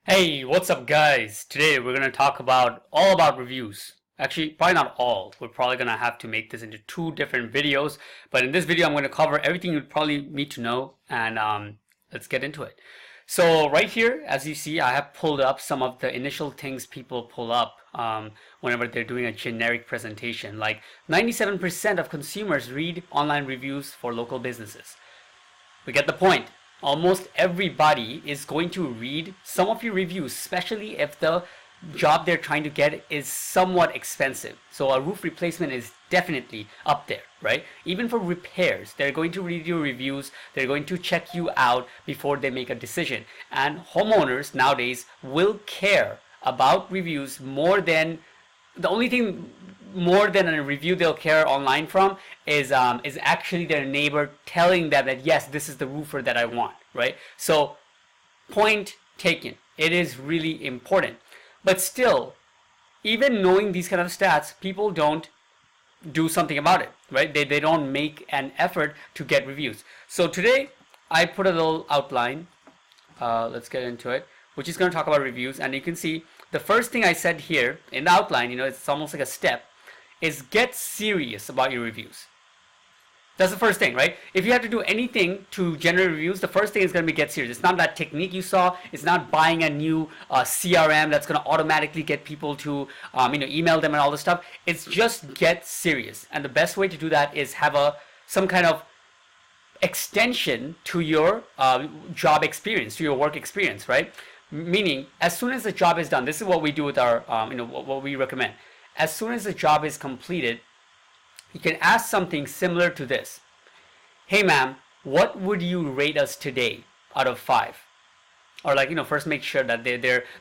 Hey, what's up guys? Today we're going to talk about all about reviews. Actually, probably not all. We're probably going to have to make this into two different videos. But in this video, I'm going to cover everything you'd probably need to know and let's get into it. So right here, as you see, I have pulled up some of the initial things people pull up whenever they're doing a generic presentation. Like 97% of consumers read online reviews for local businesses. We get the point. Almost everybody is going to read some of your reviews, especially if the job they're trying to get is somewhat expensive. So a roof replacement is definitely up there, right? Even for repairs, they're going to read your reviews, they're going to check you out before they make a decision. And homeowners nowadays will care about reviews more than the only thing more than a review they'll care online from is actually their neighbor telling them that yes, this is the roofer that I want, right? So point taken, it is really important. But still, even knowing these kind of stats, people don't do something about it, right? They don't make an effort to get reviews. So today I put a little outline, let's get into it, which is going to talk about reviews. And you can see the first thing I said here in the outline, it's almost like a step, is get serious about your reviews. That's the first thing, right? If you have to do anything to generate reviews, the first thing is going to be get serious. It's not that technique you saw. It's not buying a new CRM that's going to automatically get people to email them and all this stuff. It's just get serious. And the best way to do that is have some kind of extension to your job experience, to your work experience, right? Meaning, as soon as the job is done, this is what we do with our, what we recommend. As soon as the job is completed, you can ask something similar to this. Hey ma'am, what would you rate us today out of 5? Or first make sure that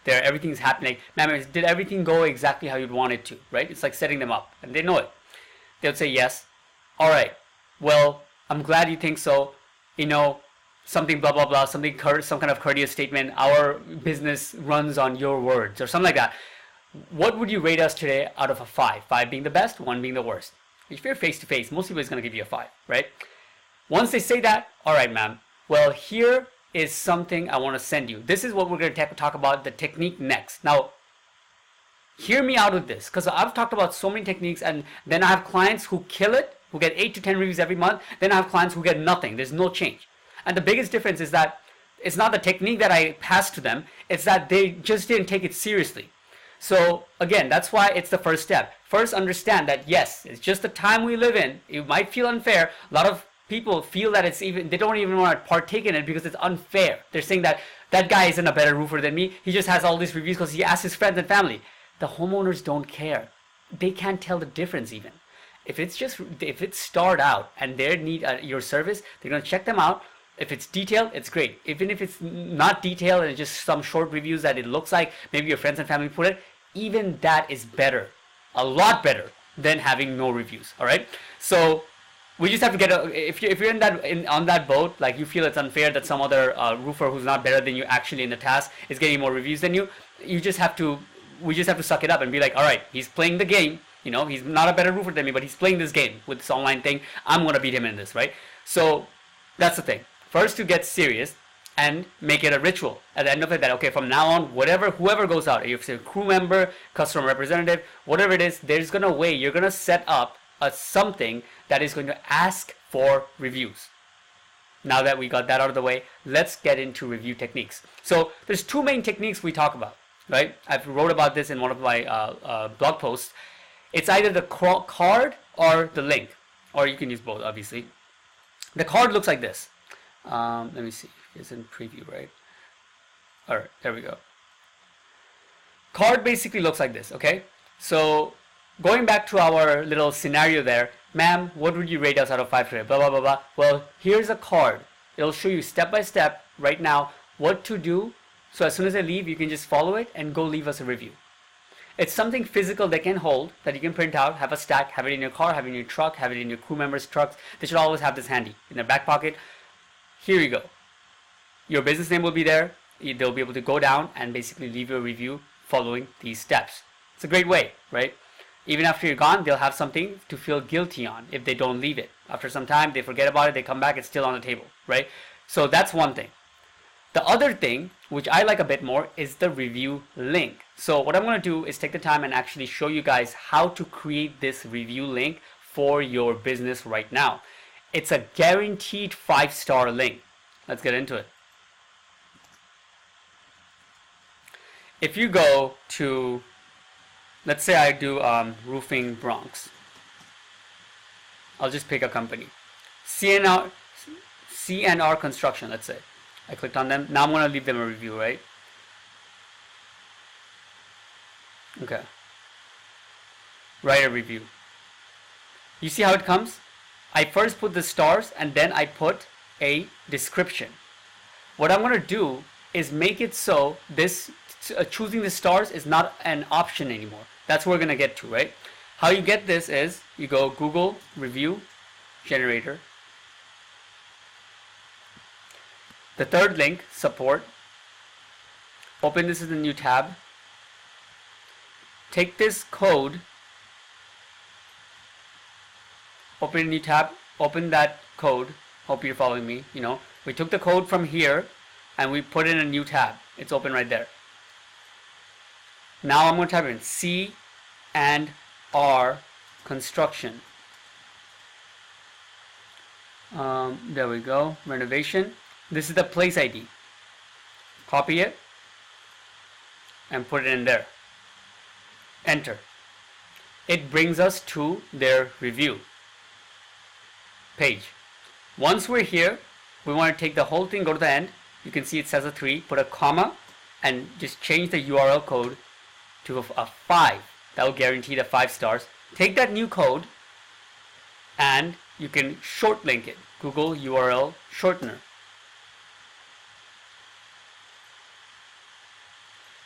everything's happening. Ma'am, did everything go exactly how you'd want it to, right? It's like setting them up, and they know it. They'll say yes. All right. Well, I'm glad you think so. Something blah blah blah, some kind of courteous statement. Our business runs on your words, or something like that. What would you rate us today out of a 5? 5 being the best, 1 being the worst. If you're face to face, most people is going to give you a 5, right? Once they say that, all right, ma'am, well, here is something I want to send you. This is what we're going to talk about, the technique next. Now, hear me out with this, because I've talked about so many techniques, and then I have clients who kill it, who get 8 to 10 reviews every month. Then I have clients who get nothing. There's no change. And the biggest difference is that it's not the technique that I passed to them, it's that they just didn't take it seriously. So again, that's why it's the first step. First, understand that yes, it's just the time we live in. It might feel unfair. A lot of people feel that they don't even want to partake in it because it's unfair. They're saying that that guy isn't a better roofer than me. He just has all these reviews because he asked his friends and family. The homeowners don't care. They can't tell the difference even. If it's starred out and they need your service, they're going to check them out. If it's detailed, it's great. Even if it's not detailed and it's just some short reviews that it looks like maybe your friends and family put it, even that is better, a lot better than having no reviews. All right. So we just have to get if you're on that boat, like you feel it's unfair that some other roofer who's not better than you actually in the task is getting more reviews than you. We just have to suck it up and be like, all right, he's playing the game. He's not a better roofer than me, but he's playing this game with this online thing. I'm gonna beat him in this, right? So that's the thing. First, to get serious and make it a ritual at the end of it, that okay, from now on, whoever goes out, if it's a crew member, customer representative, whatever it is, you're gonna set up something that is going to ask for reviews. Now that we got that out of the way, let's get into review techniques. So there's 2 main techniques we talk about, right? I've wrote about this in one of my blog posts. It's either the card or the link, or you can use both, obviously. The card looks like this. Let me see. It's in preview, right? All right, there we go. Card basically looks like this, okay? So going back to our little scenario there, ma'am, what would you rate us out of 5 today? Blah, blah, blah, blah. Well, here's a card. It'll show you step by step right now what to do. So as soon as I leave, you can just follow it and go leave us a review. It's something physical they can hold, that you can print out, have a stack, have it in your car, have it in your truck, have it in your crew members' trucks. They should always have this handy in their back pocket. Here you go. Your business name will be there. They'll be able to go down and basically leave you a review following these steps. It's a great way, right? Even after you're gone, they'll have something to feel guilty on if they don't leave it. After some time, they forget about it, they come back, it's still on the table, right? So that's one thing. The other thing, which I like a bit more, is the review link. So what I'm going to do is take the time and actually show you guys how to create this review link for your business right now. It's a guaranteed 5-star link. Let's get into it. If you go to, let's say I do Roofing Bronx. I'll just pick a company. CNR Construction, let's say. I clicked on them. Now I'm going to leave them a review, right? Okay. Write a review. You see how it comes? I first put the stars and then I put a description. What I'm going to do is make it so this choosing the stars is not an option anymore. That's what we're going to get to, right? How you get this is you go Google review generator. The third link, support. Open this as a new tab. Take this code, open a new tab, open that code. Hope you're following me. You know, we took the code from here and we put in a new tab. It's open right there. Now I'm going to type in C&R Construction. There we go. Renovation. This is the place ID. Copy it and put it in there. Enter. It brings us to their review page. Once we're here, we want to take the whole thing, go to the end. You can see it says a 3, put a comma, and just change the URL code to a 5. That will guarantee the 5 stars. Take that new code and you can short link it. Google URL shortener.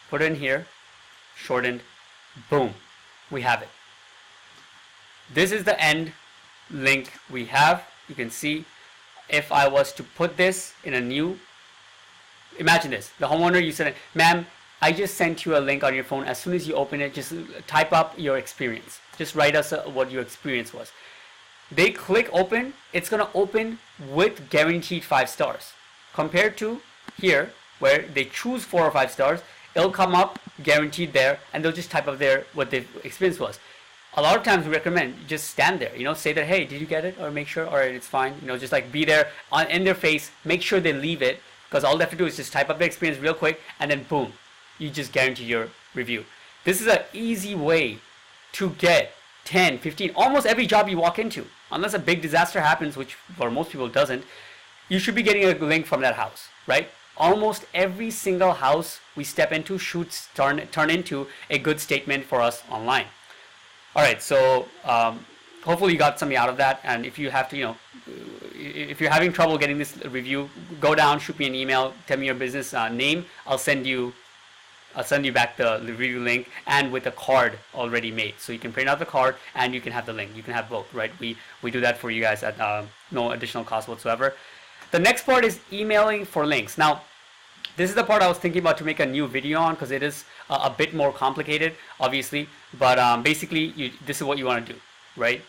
Put it in here, shortened, boom, we have it. This is the end link we have. You can see if I was to put this in a new, imagine this, the homeowner, you said, ma'am, I just sent you a link on your phone. As soon as you open it, just type up your experience. Just write us what your experience was. They click open, it's going to open with guaranteed 5 stars. Compared to here, where they choose 4 or 5 stars, it'll come up guaranteed there, and they'll just type up there what the experience was. A lot of times we recommend you just stand there, you know, say that, hey, did you get it? Or make sure, all right, it's fine. You know, just like be there in their face, make sure they leave it, because all they have to do is just type up their experience real quick, and then boom, you just guarantee your review. This is an easy way to get 10, 15, almost every job you walk into. Unless a big disaster happens, which for most people doesn't, you should be getting a link from that house, right? Almost every single house we step into should turn into a good statement for us online. All right, so hopefully you got something out of that. And if you have to, you know, if you're having trouble getting this review, go down, shoot me an email, tell me your business name. I'll send you back the review link and with a card already made. So you can print out the card and you can have the link. You can have both, right? We do that for you guys at no additional cost whatsoever. The next part is emailing for links. Now, this is the part I was thinking about to make a new video on because it is a bit more complicated, obviously. But basically, this is what you want to do, right?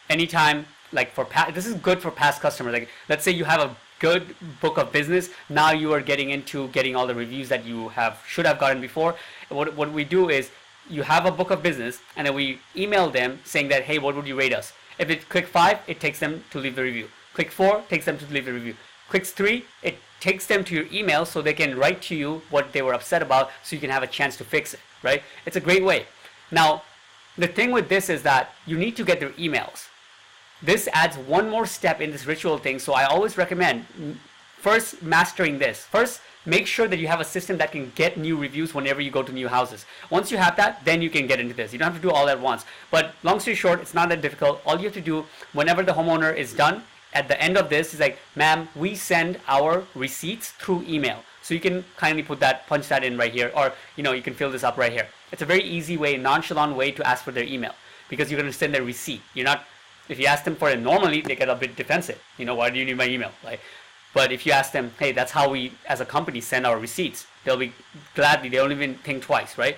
Anytime, like this is good for past customers. Like, let's say you have a good book of business. Now you are getting all the reviews that you should have gotten before. What we do is you have a book of business, and then we email them saying that, hey, what would you rate us? If it click 5, it takes them to leave the review. Click 4 takes them to leave the review. Clicks 3, it takes them to your email so they can write to you what they were upset about so you can have a chance to fix it, right? It's a great way. Now, the thing with this is that you need to get their emails. This adds one more step in this ritual thing, so I always recommend first mastering this. First, make sure that you have a system that can get new reviews whenever you go to new houses. Once you have that, then you can get into this. You don't have to do all at once. But long story short, it's not that difficult. All you have to do whenever the homeowner is done, at the end of this is like, ma'am, we send our receipts through email. So you can kindly punch that in right here, or you can fill this up right here. It's a very easy way, nonchalant way to ask for their email because you're going to send their receipt. If you ask them for it normally, they get a bit defensive. Why do you need my email? But if you ask them, hey, that's how we as a company send our receipts, they'll be gladly, they don't even think twice, right?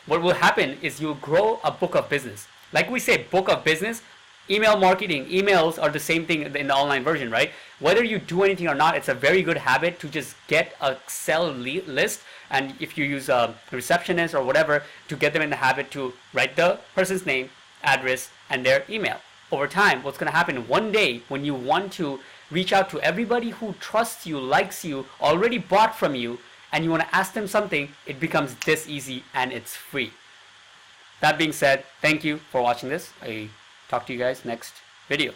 What will happen is you'll grow a book of business. Like we say, book of business. Email marketing, emails are the same thing in the online version, right? Whether you do anything or not, it's a very good habit to just get a Excel list, and if you use a receptionist or whatever, to get them in the habit to write the person's name, address, and their email. Over time, what's going to happen one day when you want to reach out to everybody who trusts you, likes you, already bought from you, and you want to ask them something, it becomes this easy and it's free. That being said, thank you for watching this. I talk to you guys next video.